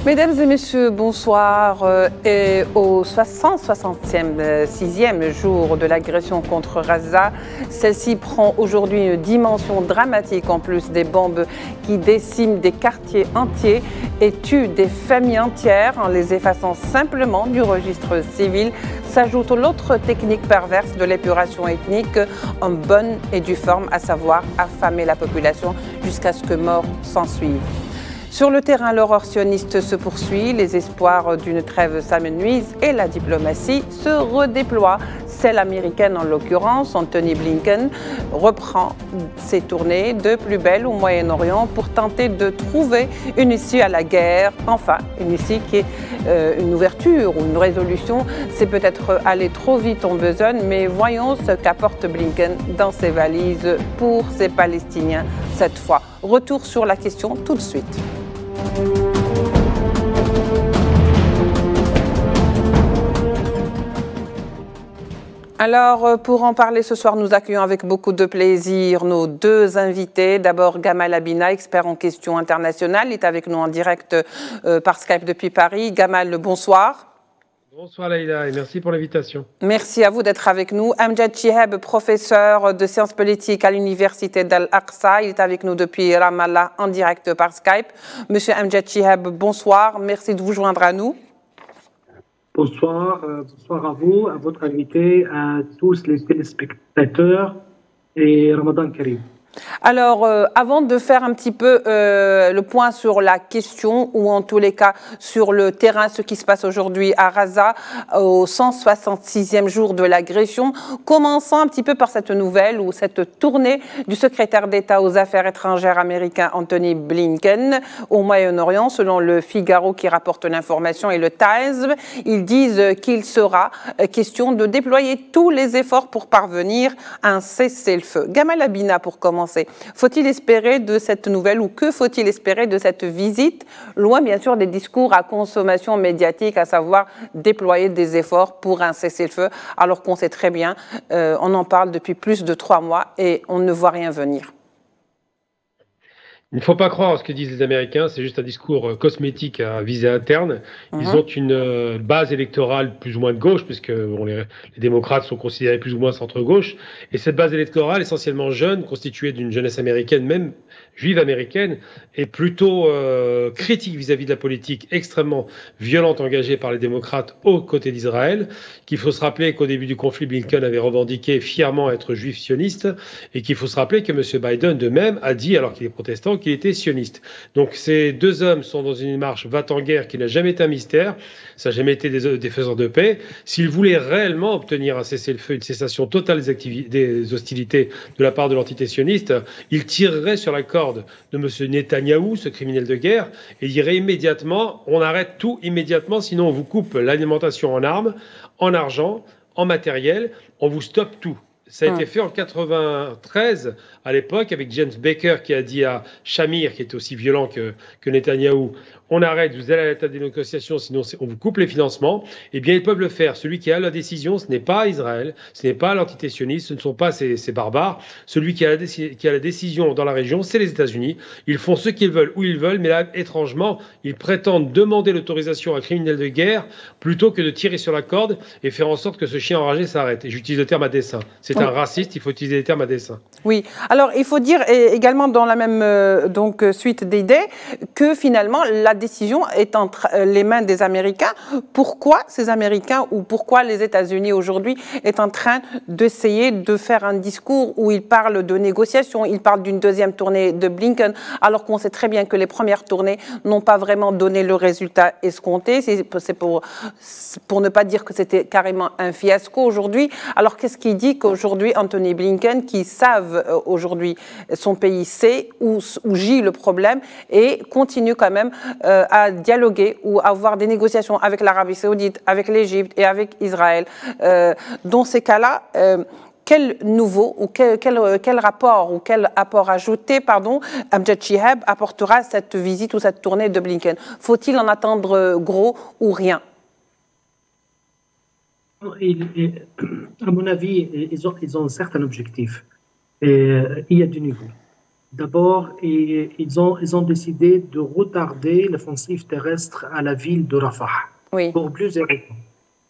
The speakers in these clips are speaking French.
Mesdames et messieurs, bonsoir. Et au 166e jour de l'agression contre Gaza, celle-ci prend aujourd'hui une dimension dramatique en plus des bombes qui déciment des quartiers entiers et tuent des familles entières en les effaçant simplement du registre civil. S'ajoute l'autre technique perverse de l'épuration ethnique en bonne et due forme, à savoir affamer la population jusqu'à ce que mort s'ensuive. Sur le terrain, l'horreur sioniste se poursuit, les espoirs d'une trêve s'amenuisent et la diplomatie se redéploie. Celle américaine en l'occurrence, Anthony Blinken, reprend ses tournées de plus belle au Moyen-Orient pour tenter de trouver une issue à la guerre. Enfin, une issue qui est une ouverture ou une résolution. C'est peut-être aller trop vite en besogne, mais voyons ce qu'apporte Blinken dans ses valises pour ces Palestiniens cette fois. Retour sur la question tout de suite. Alors, pour en parler ce soir, nous accueillons avec beaucoup de plaisir nos deux invités. D'abord, Gamal Abina, expert en questions internationales. Il est avec nous en direct par Skype depuis Paris. Gamal, bonsoir. Bonsoir Leïla et merci pour l'invitation. Merci à vous d'être avec nous. Amjad Chihab, professeur de sciences politiques à l'université d'Al-Aqsa. Il est avec nous depuis Ramallah en direct par Skype. Monsieur Amjad Chihab, bonsoir. Merci de vous joindre à nous. Bonsoir, bonsoir à vous, à votre invité, à tous les téléspectateurs et Ramadan Karim. Alors, avant de faire un petit peu le point sur la question, ou en tous les cas sur le terrain, ce qui se passe aujourd'hui à Gaza, au 166e jour de l'agression, commençons un petit peu par cette nouvelle ou cette tournée du secrétaire d'État aux Affaires étrangères américain Anthony Blinken au Moyen-Orient. Selon le Figaro qui rapporte l'information et le Times, ils disent qu'il sera question de déployer tous les efforts pour parvenir à un cessez-le-feu. Gamal Abina, pour commencer. Faut-il espérer de cette nouvelle ou que faut-il espérer de cette visite, loin bien sûr des discours à consommation médiatique, à savoir déployer des efforts pour un cessez-le-feu, alors qu'on sait très bien, on en parle depuis plus de 3 mois et on ne voit rien venir. Il ne faut pas croire à ce que disent les Américains, c'est juste un discours cosmétique à visée interne. Ils ont une base électorale plus ou moins de gauche, puisque les démocrates sont considérés plus ou moins centre-gauche. Et cette base électorale, essentiellement jeune, constituée d'une jeunesse américaine, même juive américaine, est plutôt critique vis-à-vis de la politique extrêmement violente engagée par les démocrates aux côtés d'Israël. Qu'il faut se rappeler qu'au début du conflit, Blinken avait revendiqué fièrement être juif sioniste, et qu'il faut se rappeler que M. Biden de même a dit, alors qu'il est protestant, qu'il était sioniste. Donc ces deux hommes sont dans une démarche va-t-en-guerre qui n'a jamais été un mystère, ça n'a jamais été des faiseurs de paix. S'ils voulaient réellement obtenir un cessez-le-feu, une cessation totale des hostilités de la part de l'entité sioniste, ils tireraient sur la corde de M. Netanyahou, ce criminel de guerre, et diraient immédiatement, on arrête tout immédiatement, sinon on vous coupe l'alimentation en armes, en argent, en matériel, on vous stoppe tout. Ça a été fait en 93, à l'époque, avec James Baker qui a dit à Shamir, qui était aussi violent que Netanyahou, on arrête, vous allez à la table des négociations, sinon on vous coupe les financements. Eh bien, ils peuvent le faire. Celui qui a la décision, ce n'est pas Israël, ce n'est pas l'entité sioniste, ce ne sont pas ces barbares. Celui qui a la décision dans la région, c'est les États-Unis. Ils font ce qu'ils veulent, où ils veulent, mais là, étrangement, ils prétendent demander l'autorisation à un criminel de guerre plutôt que de tirer sur la corde et faire en sorte que ce chien enragé s'arrête. Et j'utilise le terme à dessein. C'est un raciste, il faut utiliser les termes à dessein. Oui, alors il faut dire également dans la même suite d'idées que finalement la décision est entre les mains des Américains. Pourquoi ces Américains ou pourquoi les États-Unis aujourd'hui est en train d'essayer de faire un discours où ils parlent de négociations, ils parlent d'une deuxième tournée de Blinken, alors qu'on sait très bien que les premières tournées n'ont pas vraiment donné le résultat escompté. C'est pour ne pas dire que c'était carrément un fiasco aujourd'hui. Alors qu'est-ce qui dit qu'aujourd'hui Anthony Blinken, qui savent aujourd'hui son pays sait où gît le problème et continue quand même à dialoguer ou à avoir des négociations avec l'Arabie Saoudite, avec l'Égypte et avec Israël. Dans ces cas-là, quel nouveau ou quel rapport ou quel apport ajouté, Amjad Chihab apportera cette visite ou cette tournée de Blinken? Faut-il en attendre gros ou rien? À mon avis, ils ont un certain objectif. Il y a deux niveaux. D'abord, ils ont décidé de retarder l'offensive terrestre à la ville de Rafah pour plusieurs raisons.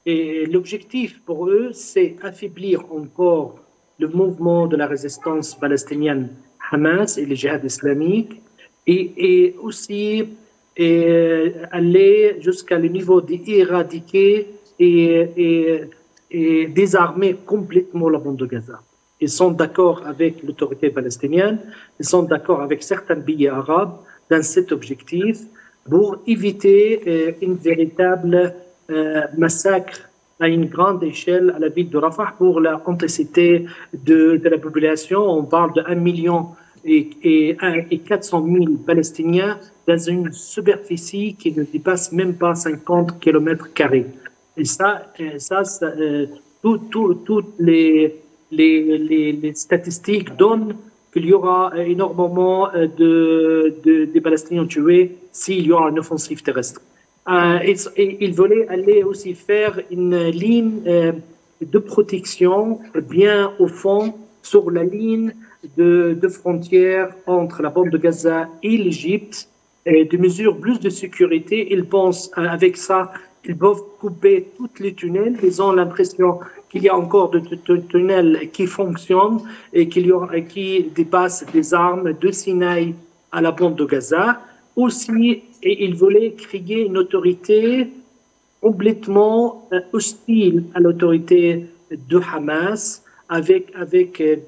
Et l'objectif pour eux, c'est affaiblir encore le mouvement de la résistance palestinienne Hamas et le djihad islamique et aussi aller jusqu'à le niveau d'éradiquer et désarmer complètement la bande de Gaza. Ils sont d'accord avec l'autorité palestinienne, ils sont d'accord avec certains pays arabes dans cet objectif pour éviter une véritable massacre à une grande échelle à la ville de Rafah pour la quantité de la population. On parle de 1 million et 400 000 Palestiniens dans une superficie qui ne dépasse même pas 50 km². Et toutes les statistiques donnent qu'il y aura énormément de Palestiniens tués s'il y aura une offensive terrestre. Ils voulaient aller aussi faire une ligne de protection bien au fond sur la ligne de frontière entre la bande de Gaza et l'Égypte, de mesures plus de sécurité. Ils pensent avec ça qu'ils peuvent couper tous les tunnels. Ils ont l'impression qu'il y a encore de tunnels qui fonctionnent et qui dépassent des armes de Sinaï à la bande de Gaza. Aussi, et ils voulaient créer une autorité complètement hostile à l'autorité de Hamas, avec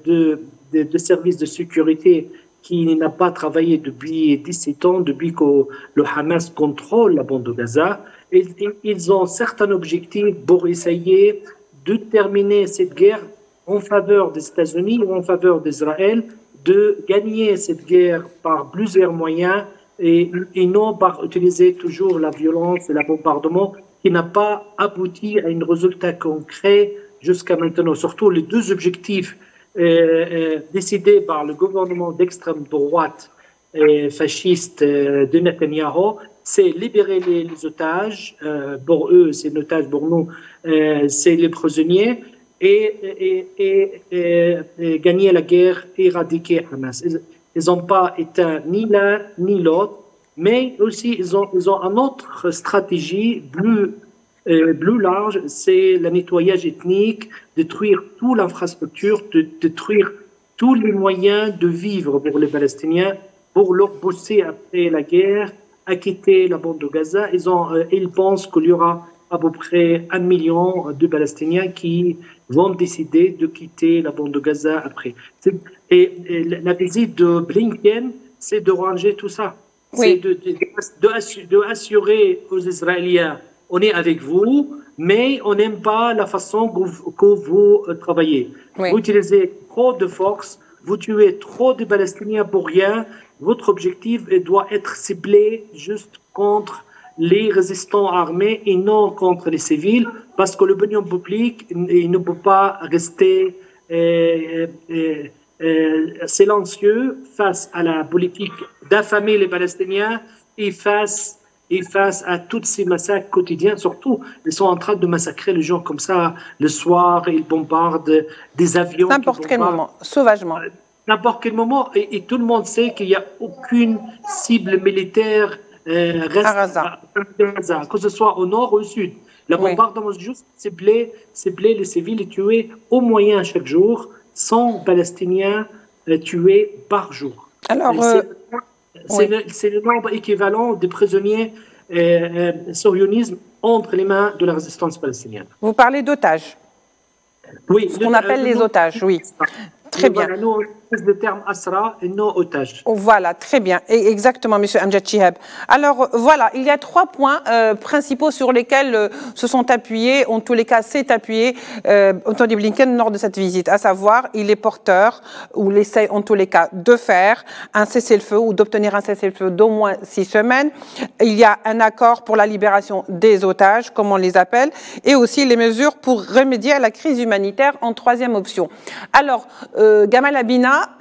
de services de sécurité qui n'a pas travaillé depuis 17 ans, depuis que le Hamas contrôle la bande de Gaza. Ils ont certains objectifs pour essayer de terminer cette guerre en faveur des États-Unis ou en faveur d'Israël, de gagner cette guerre par plusieurs moyens et non par utiliser toujours la violence et le bombardement qui n'a pas abouti à un résultat concret jusqu'à maintenant. Surtout les deux objectifs décidés par le gouvernement d'extrême droite fasciste de Netanyahou, c'est libérer les otages. Pour eux, c'est un otage, pour nous, c'est les prisonniers, et gagner la guerre, éradiquer Hamas. Ils n'ont pas éteint ni l'un ni l'autre, mais aussi ils ont une autre stratégie plus large, c'est le nettoyage ethnique, détruire toute l'infrastructure, détruire tous les moyens de vivre pour les Palestiniens, pour leur pousser après la guerre à quitter la bande de Gaza. Ils pensent qu'il y aura à peu près 1 million de Palestiniens qui vont décider de quitter la bande de Gaza après. Et la visite de Blinken, c'est de ranger tout ça. Oui. C'est de assurer aux Israéliens, on est avec vous, mais on n'aime pas la façon que vous travaillez. Oui. Vous utilisez trop de force, vous tuez trop de Palestiniens pour rien. Votre objectif doit être ciblé juste contre les résistants armés et non contre les civils, parce que l'opinion publique ne peut pas rester silencieux face à la politique d'affamer les Palestiniens et face à tous ces massacres quotidiens. Surtout, ils sont en train de massacrer les gens comme ça le soir, ils bombardent des avions. N'importe quel moment, sauvagement. N'importe quel moment, et tout le monde sait qu'il n'y a aucune cible militaire Gaza, que ce soit au nord ou au sud. Le bombardement juste cibler les civils et tuer au moyen chaque jour 100 Palestiniens tués par jour. Alors, c'est le nombre équivalent de prisonniers sionisme entre les mains de la résistance palestinienne. Vous parlez d'otages. Oui. Ce qu'on appelle les otages, oui. Très bien. Voilà, nous, on utilise le terme Asra et non otage. Voilà, très bien. Et exactement, M. Amjad Chihab. Alors, voilà, il y a 3 points principaux sur lesquels se sont appuyés, en tous les cas, s'est appuyé Anthony Blinken lors de cette visite. À savoir, il est porteur, ou l'essaie en tous les cas, de faire un cessez-le-feu ou d'obtenir un cessez-le-feu d'au moins 6 semaines. Il y a un accord pour la libération des otages, comme on les appelle, et aussi les mesures pour remédier à la crise humanitaire en 3e option. Alors, Gamal Abina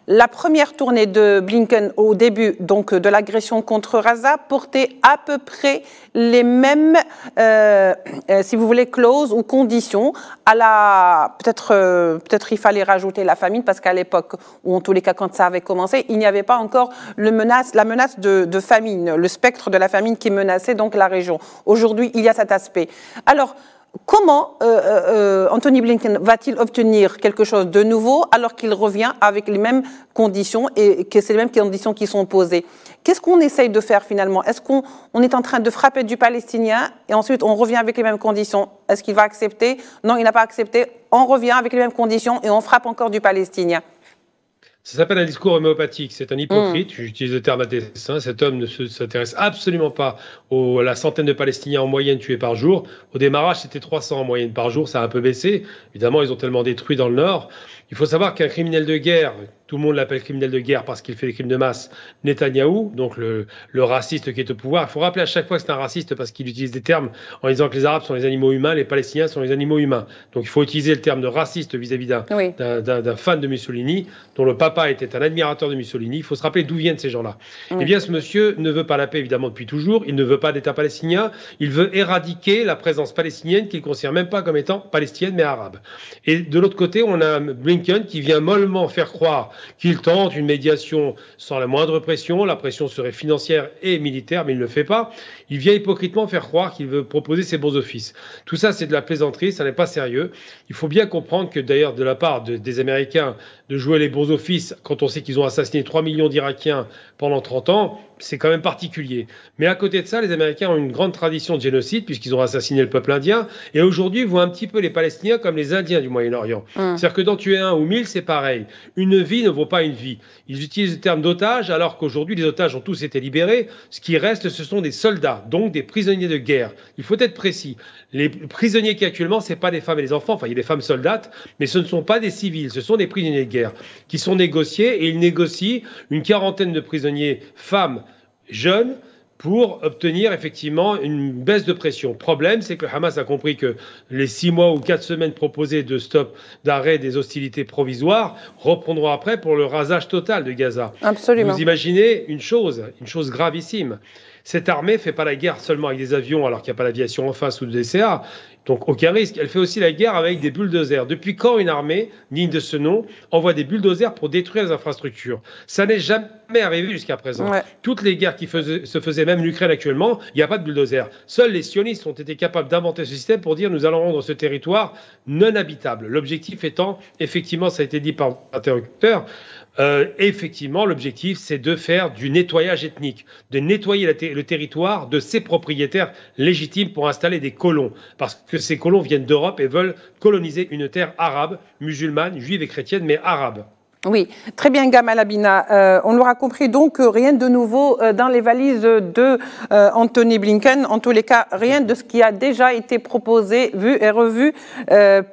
la première tournée de Blinken au début donc, de l'agression contre Gaza portait à peu près les mêmes, si vous voulez, clauses ou conditions. Peut-être il fallait rajouter la famine parce qu'à l'époque, ou en tous les cas quand ça avait commencé, il n'y avait pas encore la menace de famine, le spectre de la famine qui menaçait donc la région. Aujourd'hui, il y a cet aspect. Alors, comment Anthony Blinken va-t-il obtenir quelque chose de nouveau alors qu'il revient avec les mêmes conditions et que c'est les mêmes conditions qui sont posées? Qu'est-ce qu'on essaye de faire finalement? Est-ce qu'on est en train de frapper du Palestinien et ensuite on revient avec les mêmes conditions? Est-ce qu'il va accepter? Non, il n'a pas accepté. On revient avec les mêmes conditions et on frappe encore du Palestinien. Ça s'appelle un discours homéopathique. C'est un hypocrite. J'utilise le terme à dessein. Cet homme ne s'intéresse absolument pas à la centaine de Palestiniens en moyenne tués par jour. Au démarrage, c'était 300 en moyenne par jour. Ça a un peu baissé. Évidemment, ils ont tellement détruit dans le Nord. Il faut savoir qu'un criminel de guerre, tout le monde l'appelle criminel de guerre parce qu'il fait des crimes de masse, Netanyahou, donc le raciste qui est au pouvoir. Il faut rappeler à chaque fois que c'est un raciste parce qu'il utilise des termes en disant que les Arabes sont les animaux humains, les Palestiniens sont les animaux humains. Donc il faut utiliser le terme de raciste vis-à-vis d'un fan de Mussolini, dont le papa était un admirateur de Mussolini. Il faut se rappeler d'où viennent ces gens-là. Eh bien, ce monsieur ne veut pas la paix, évidemment, depuis toujours. Il ne veut pas d'État palestinien. Il veut éradiquer la présence palestinienne qu'il ne considère même pas comme étant palestinienne, mais arabe. Et de l'autre côté, on a Blinken qui vient mollement faire croire qu'il tente une médiation sans la moindre pression. La pression serait financière et militaire, mais il ne le fait pas. Il vient hypocritement faire croire qu'il veut proposer ses bons offices. Tout ça, c'est de la plaisanterie, ça n'est pas sérieux. Il faut bien comprendre que d'ailleurs, de la part des Américains, de jouer les bons offices, quand on sait qu'ils ont assassiné 3 millions d'Irakiens pendant 30 ans, c'est quand même particulier. Mais à côté de ça, les Américains ont une grande tradition de génocide, puisqu'ils ont assassiné le peuple indien, et aujourd'hui, ils voient un petit peu les Palestiniens comme les Indiens du Moyen-Orient. C'est-à-dire que d'en tuer un ou 1000, c'est pareil. Une vie ne vaut pas une vie. Ils utilisent le terme d'otages, alors qu'aujourd'hui, les otages ont tous été libérés. Ce qui reste, ce sont des soldats, donc des prisonniers de guerre. Il faut être précis. Les prisonniers qui actuellement, ce n'est pas des femmes et des enfants, enfin, il y a des femmes soldates, mais ce ne sont pas des civils, ce sont des prisonniers de guerre qui sont négociés, et ils négocient une quarantaine de prisonniers femmes jeunes pour obtenir effectivement une baisse de pression. Le problème, c'est que le Hamas a compris que les 6 mois ou 4 semaines proposées de stop, d'arrêt des hostilités provisoires reprendront après pour le rasage total de Gaza. Absolument. Vous imaginez une chose gravissime. Cette armée ne fait pas la guerre seulement avec des avions alors qu'il n'y a pas d'aviation en face ou de DCA, donc aucun risque. Elle fait aussi la guerre avec des bulldozers. Depuis quand une armée, digne de ce nom, envoie des bulldozers pour détruire les infrastructures? Ça n'est jamais arrivé jusqu'à présent. Ouais. Toutes les guerres qui se faisaient, même l'Ukraine actuellement, il n'y a pas de bulldozer. Seuls les sionistes ont été capables d'inventer ce système pour dire nous allons rendre ce territoire non habitable. L'objectif étant, effectivement, ça a été dit par l'interlocuteur, effectivement, l'objectif, c'est de faire du nettoyage ethnique, de nettoyer le territoire de ses propriétaires légitimes pour installer des colons. Parce que ces colons viennent d'Europe et veulent coloniser une terre arabe, musulmane, juive et chrétienne, mais arabe. Oui, très bien Gamal Abina. On l'aura compris donc, rien de nouveau dans les valises de Anthony Blinken. En tous les cas, rien de ce qui a déjà été proposé, vu et revu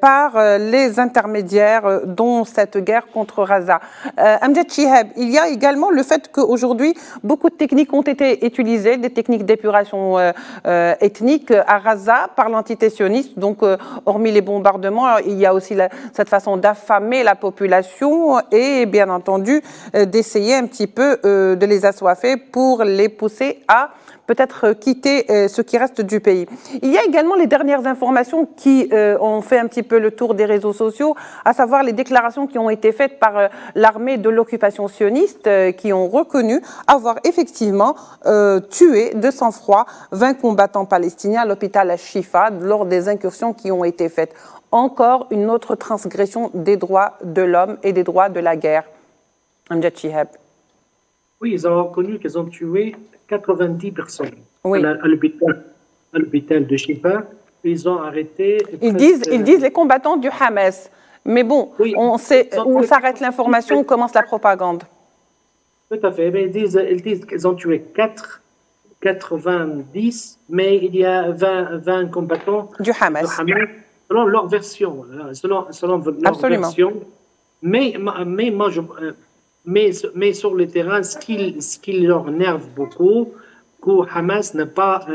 par les intermédiaires dont cette guerre contre Gaza. Amjad Chihab, il y a également le fait qu'aujourd'hui, beaucoup de techniques ont été utilisées, des techniques d'épuration ethnique à Gaza par l'entité sioniste. Donc, hormis les bombardements, il y a aussi cette façon d'affamer la population et bien entendu d'essayer un petit peu de les assoiffer pour les pousser à peut-être quitter ce qui reste du pays. Il y a également les dernières informations qui ont fait un petit peu le tour des réseaux sociaux, à savoir les déclarations qui ont été faites par l'armée de l'occupation sioniste qui ont reconnu avoir effectivement tué de sang-froid 20 combattants palestiniens à l'hôpital Al-Shifa lors des incursions qui ont été faites. Encore une autre transgression des droits de l'homme et des droits de la guerre. Amjad Chihab. Oui, ils ont reconnu qu'ils ont tué 90 personnes oui. à l'hôpital de Shifa. Ils ont arrêté... Ils disent les combattants du Hamas. Mais bon, oui, on sait où s'arrête l'information, où commence la propagande. Tout à fait. Mais ils disent qu'ils ont tué 90, mais il y a 20 combattants du Hamas. Selon leur version, version. Mais sur le terrain, ce qui leur énerve beaucoup, que Hamas n'a pas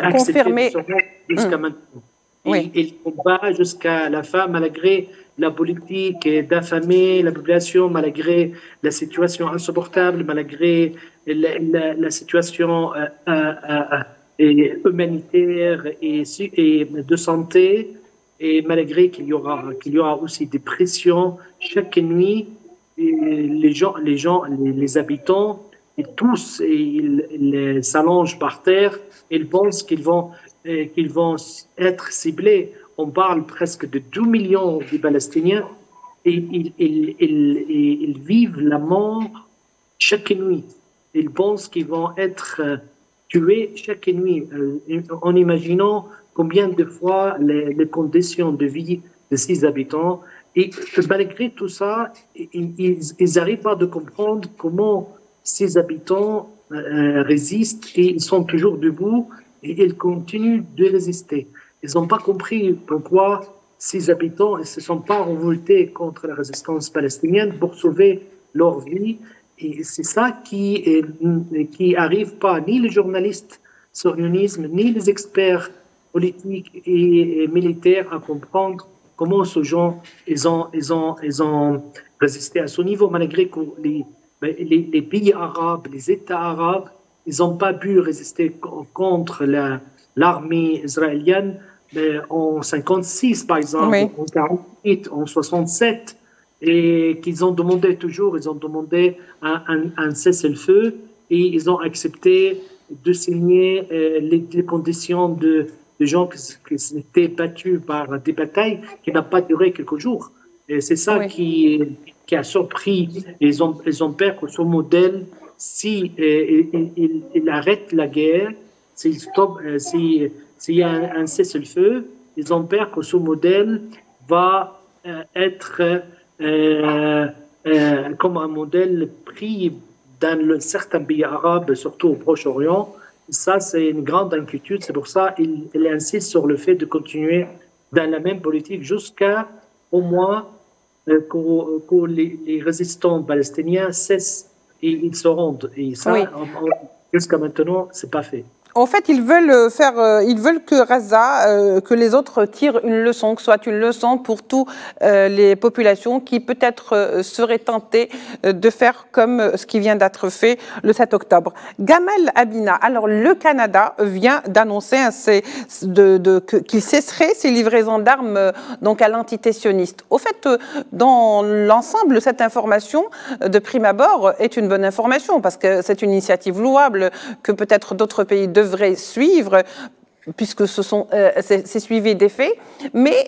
accepté jusqu'à maintenant. Oui. Il combat jusqu'à la fin, malgré la politique d'affamer la population malgré la situation insupportable, malgré la situation humanitaire et de santé, et malgré qu'il y aura aussi des pressions chaque nuit. Et les habitants, ils s'allongent par terre, ils pensent qu'ils vont être ciblés. On parle presque de 2 millions de Palestiniens et ils vivent la mort chaque nuit. Ils pensent qu'ils vont être tués chaque nuit, en imaginant combien de fois les conditions de vie de ces habitants. Et malgré tout ça, ils n'arrivent pas à comprendre comment ces habitants résistent et ils sont toujours debout et ils continuent de résister. Ils n'ont pas compris pourquoi ces habitants ne se sont pas révoltés contre la résistance palestinienne pour sauver leur vie. Et c'est ça qui arrive pas, ni les journalistes sionistes, ni les experts politiques et militaires à comprendre comment ces gens ils ont résisté à ce niveau, malgré que les pays arabes, les États arabes, ils n'ont pas pu résister contre l'armée israélienne en 56, par exemple, oui. En 48, en 67, et qu'ils ont demandé un cessez-le-feu, et ils ont accepté de signer les conditions de gens qui s'étaient battus par des batailles qui n'ont pas duré quelques jours. Et c'est ça oui. qui a surpris. Ils ont peur que ce modèle, si il arrête la guerre, s'il y a un cessez-le-feu, ils ont peur que ce modèle va être comme un modèle pris dans certains pays arabes, surtout au Proche-Orient. Ça, c'est une grande inquiétude. C'est pour ça qu'il insiste sur le fait de continuer dans la même politique jusqu'à au moins que les résistants palestiniens cessent et ils se rendent. Et ça, oui. Jusqu'à maintenant, c'est pas fait. En fait, ils veulent que Gaza, que les autres tirent une leçon, que ce soit une leçon pour toutes les populations qui peut-être seraient tentées de faire comme ce qui vient d'être fait le 7 octobre. Gamal Abina, alors le Canada vient d'annoncer qu'il cesserait ses livraisons d'armes donc à l'entité sioniste. Au fait, dans l'ensemble, cette information de prime abord est une bonne information parce que c'est une initiative louable que peut-être d'autres pays devrait suivre, puisque c'est suivi des faits, mais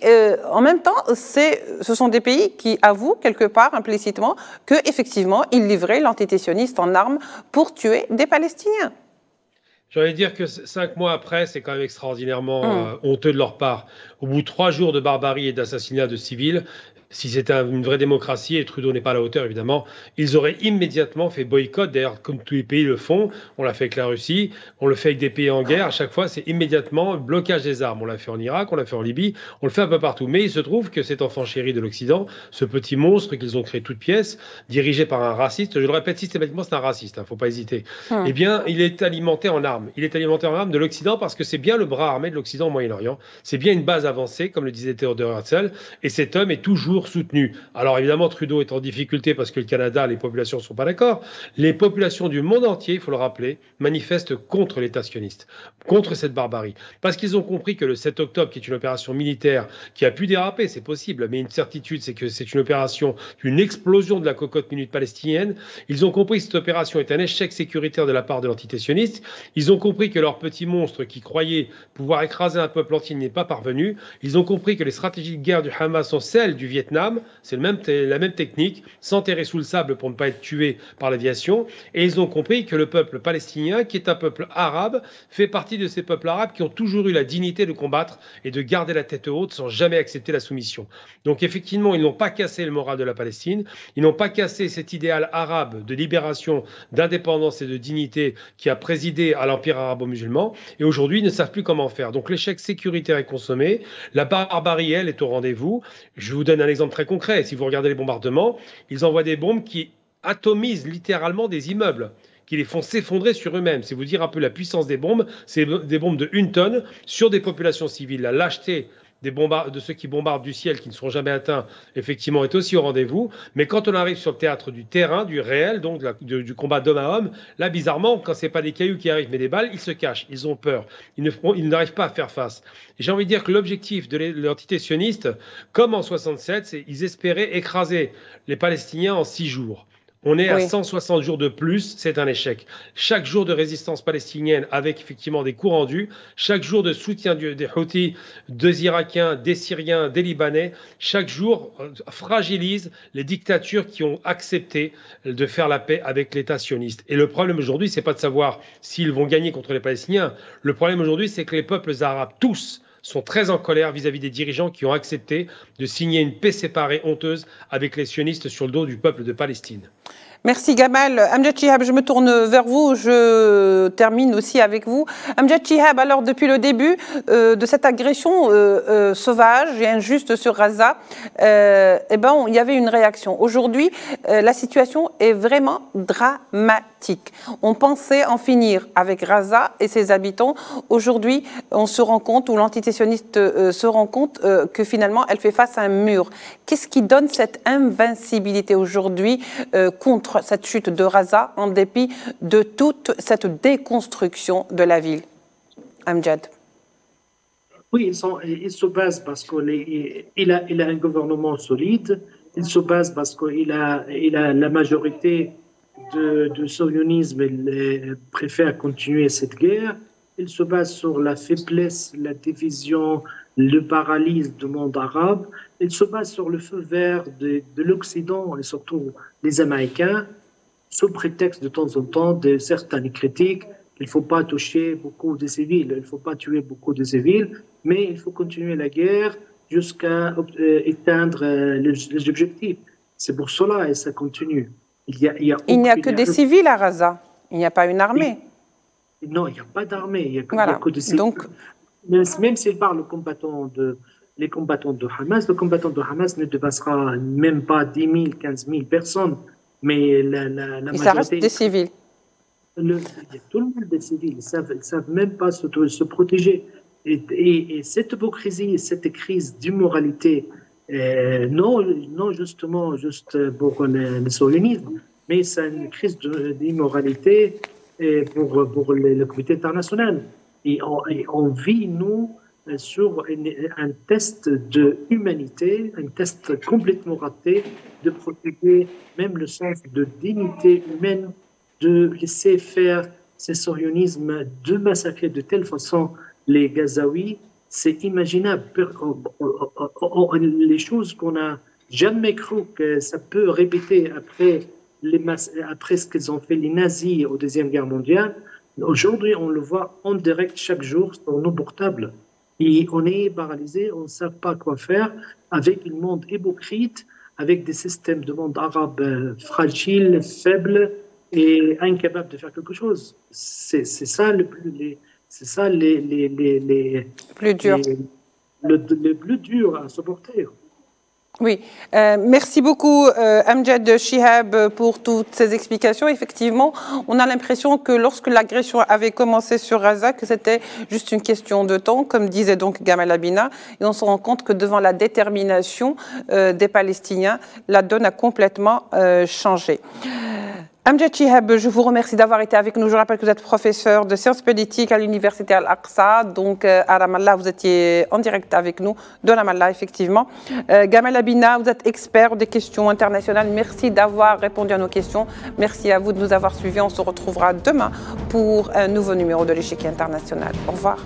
en même temps, ce sont des pays qui avouent quelque part implicitement qu'effectivement, ils livraient l'entité sioniste en armes pour tuer des Palestiniens. J'ai envie de dire que 5 mois après, c'est quand même extraordinairement honteux de leur part. Au bout de 3 jours de barbarie et d'assassinat de civils, si c'était une vraie démocratie, et Trudeau n'est pas à la hauteur évidemment, ils auraient immédiatement fait boycott, d'ailleurs comme tous les pays le font, on l'a fait avec la Russie, on le fait avec des pays en guerre, à chaque fois c'est immédiatement blocage des armes, on l'a fait en Irak, on l'a fait en Libye, on le fait un peu partout, mais il se trouve que cet enfant chéri de l'Occident, ce petit monstre qu'ils ont créé toute pièce, dirigé par un raciste, je le répète systématiquement c'est un raciste, faut pas hésiter, eh bien il est alimenté en armes, de l'Occident parce que c'est bien le bras armé de l'Occident au Moyen-Orient, c'est bien une base avancée comme le disait Theodore Herzl, et cet homme est toujours soutenu. Alors évidemment, Trudeau est en difficulté parce que le Canada, les populations ne sont pas d'accord. Les populations du monde entier, il faut le rappeler, manifestent contre l'État sioniste, contre cette barbarie. Parce qu'ils ont compris que le 7 octobre, qui est une opération militaire qui a pu déraper, c'est possible, mais une certitude, c'est que c'est une opération d'une explosion de la cocotte minute palestinienne. Ils ont compris que cette opération est un échec sécuritaire de la part de l'entité sioniste. Ils ont compris que leur petit monstre qui croyait pouvoir écraser un peuple entier n'est pas parvenu. Ils ont compris que les stratégies de guerre du Hamas sont celles du Vietnam. C'est la même technique, s'enterrer sous le sable pour ne pas être tué par l'aviation. Et ils ont compris que le peuple palestinien, qui est un peuple arabe, fait partie de ces peuples arabes qui ont toujours eu la dignité de combattre et de garder la tête haute sans jamais accepter la soumission. Donc effectivement, ils n'ont pas cassé le moral de la Palestine, ils n'ont pas cassé cet idéal arabe de libération, d'indépendance et de dignité qui a présidé à l'empire arabo-musulman. Et aujourd'hui, ils ne savent plus comment faire. Donc l'échec sécuritaire est consommé, la barbarie, elle, est au rendez-vous. Je vous donne un exemple très concret. Si vous regardez les bombardements, ils envoient des bombes qui atomisent littéralement des immeubles, qui les font s'effondrer sur eux-mêmes. C'est vous dire un peu la puissance des bombes. C'est des bombes de 1 tonne sur des populations civiles. La lâcheté de ceux qui bombardent du ciel, qui ne seront jamais atteints, effectivement, est aussi au rendez-vous. Mais quand on arrive sur le théâtre du terrain, du réel, donc du combat d'homme à homme, là, bizarrement, quand ce n'est pas des cailloux qui arrivent, mais des balles, ils se cachent, ils ont peur, ils n'arrivent pas à faire face. Et j'ai envie de dire que l'objectif de l'entité sioniste, comme en 67, c'est qu'ils espéraient écraser les Palestiniens en 6 jours. On est à 160 jours de plus, c'est un échec. Chaque jour de résistance palestinienne avec effectivement des coups rendus, chaque jour de soutien des Houthis, des Irakiens, des Syriens, des Libanais, chaque jour fragilise les dictatures qui ont accepté de faire la paix avec l'État sioniste. Et le problème aujourd'hui, c'est pas de savoir s'ils vont gagner contre les Palestiniens. Le problème aujourd'hui, c'est que les peuples arabes, tous, sont très en colère vis-à-vis des dirigeants qui ont accepté de signer une paix séparée honteuse avec les sionistes sur le dos du peuple de Palestine. Merci Gamal. Amjad Chihab, je me tourne vers vous, je termine aussi avec vous. Amjad Chihab, alors depuis le début de cette agression sauvage et injuste sur Gaza, il y avait une réaction. Aujourd'hui, la situation est vraiment dramatique. On pensait en finir avec Gaza et ses habitants. Aujourd'hui, on se rend compte, ou l'entité sioniste se rend compte que finalement, elle fait face à un mur. Qu'est-ce qui donne cette invincibilité aujourd'hui contre cette chute de Gaza en dépit de toute cette déconstruction de la ville? Amjad. Oui, il se base parce qu'il a un gouvernement solide, il se base parce qu'il a la majorité de sionisme, il préfère continuer cette guerre, il se base sur la faiblesse, la division, le paralyse du monde arabe. Il se base sur le feu vert de l'Occident et surtout les Américains, sous prétexte de temps en temps de certaines critiques. Il ne faut pas toucher beaucoup de civils, il ne faut pas tuer beaucoup de civils, mais il faut continuer la guerre jusqu'à éteindre les objectifs. C'est pour cela et ça continue. Il n'y a que des civils à Gaza, il n'y a pas une armée. Non, il n'y a pas d'armée, il n'y a que des civils. Donc, même s'il parle les combattants de Hamas, le combattant de Hamas ne dépassera même pas 10 000, 15 000 personnes. Mais la majorité... Ça reste des civils. Il y a tout le monde des civils. Ils ne savent même pas se protéger. Et cette hypocrisie, cette crise d'immoralité, non justement juste pour le sionisme, mais c'est une crise d'immoralité pour le comité international. Et on vit, nous, sur un test de humanité, un test complètement raté, de protéger même le sens de dignité humaine, de laisser faire ce sionisme, de massacrer de telle façon les Gazaouis. C'est imaginable. Les choses qu'on n'a jamais cru que ça peut répéter après ce qu'ils ont fait les nazis au Deuxième Guerre mondiale. Aujourd'hui, on le voit en direct chaque jour sur nos portables. Et on est paralysé, on ne sait pas quoi faire avec un monde hypocrite, avec des systèmes de monde arabe fragiles, faibles et incapables de faire quelque chose. C'est ça le plus dur. Le plus dur à supporter. Oui, merci beaucoup Amjad Chihab pour toutes ces explications. Effectivement, on a l'impression que lorsque l'agression avait commencé sur Gaza, que c'était juste une question de temps, comme disait donc Gamal Abina, et on se rend compte que devant la détermination des Palestiniens, la donne a complètement changé. Amjad Chihab, je vous remercie d'avoir été avec nous. Je rappelle que vous êtes professeur de sciences politiques à l'université Al-Aqsa. Donc à Ramallah, vous étiez en direct avec nous de Ramallah, effectivement. Gamal Abina, vous êtes expert des questions internationales. Merci d'avoir répondu à nos questions. Merci à vous de nous avoir suivis. On se retrouvera demain pour un nouveau numéro de l'Échiquier international. Au revoir.